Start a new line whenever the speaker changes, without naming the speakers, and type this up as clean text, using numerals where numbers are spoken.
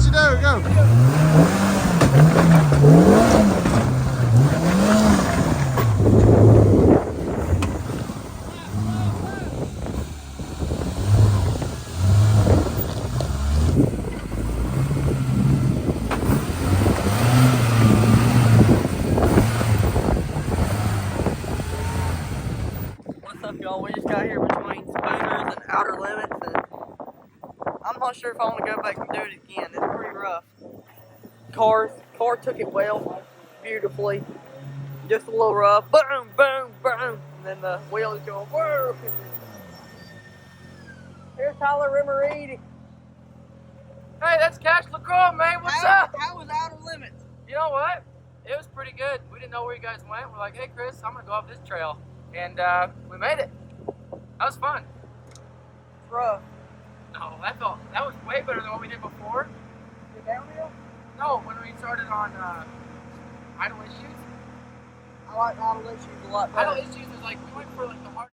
let you do. Go.
What's up, y'all? We just got here between Spooners and Outer Limits, and I'm not sure if I want to go back and do it again. It's pretty rough. Car took it well, beautifully. Just a little rough. Boom, boom, boom. And then the wheel is going, whoa. Here's Tyler Rimmereed.
Hey, that's Cash LaCroix, man. What's up?
How was Outer Limits?
You know what? It was pretty good. We didn't know where you guys went. We're like, hey, Chris, I'm going to go off this trail. And we made it. That was fun.
It's rough.
No, that was way better than what we did before.
The downhill?
No, when we started on idle issues.
I like Idle Issues a lot better.
Idle issues was like, we went for like the hard